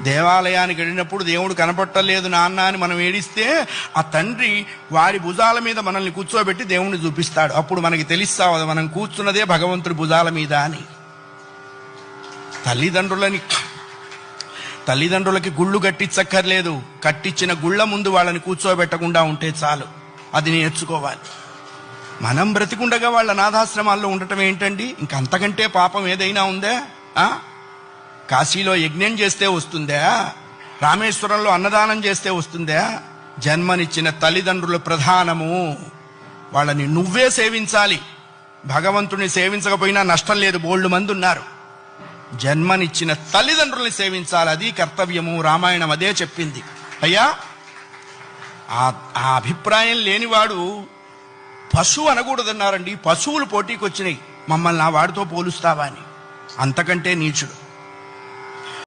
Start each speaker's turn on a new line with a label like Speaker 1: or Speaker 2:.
Speaker 1: దేవాలయానికి వెళ్ళినప్పుడు దేవుడు కనపట్టలేదు నాన్న అని మనం ఏడిస్తే ఆ తండ్రి వాడి భుజాల మీద మనల్ని కూర్చోబెట్టి దేవుణ్ణి చూపిస్తాడు. అప్పుడు మనకి తెలుస్తావు మనం కూర్చున్నదే భగవంతుడి భుజాల మీద అని. తల్లిదండ్రులకి గుళ్ళు కట్టించక్కర్లేదు. కట్టించిన గుళ్ళ ముందు వాళ్ళని కూర్చోబెట్టకుండా ఉంటే చాలు. అది నేర్చుకోవాలి. మనం బ్రతికుండగా వాళ్ళ అనాథాశ్రమాల్లో ఉండటం ఏంటండి? ఇంకంతకంటే పాపం ఏదైనా ఉందా? కాశీలో యజ్ఞం చేస్తే వస్తుందా? రామేశ్వరంలో అన్నదానం చేస్తే వస్తుందా? జన్మనిచ్చిన తల్లిదండ్రులు ప్రధానము. వాళ్ళని నువ్వే సేవించాలి. భగవంతుని సేవించకపోయినా నష్టం లేదు, బోల్డు మంది ఉన్నారు. జన్మనిచ్చిన తల్లిదండ్రుల్ని సేవించాలి, అది కర్తవ్యము. రామాయణం అదే చెప్పింది. అయ్యా, ఆ అభిప్రాయం లేనివాడు పశువు అనకూడదన్నారండి. పశువులు పోటీకి వచ్చినాయి, మమ్మల్ని ఆ వాడితో పోలుస్తావా అని. అంతకంటే నీచుడు.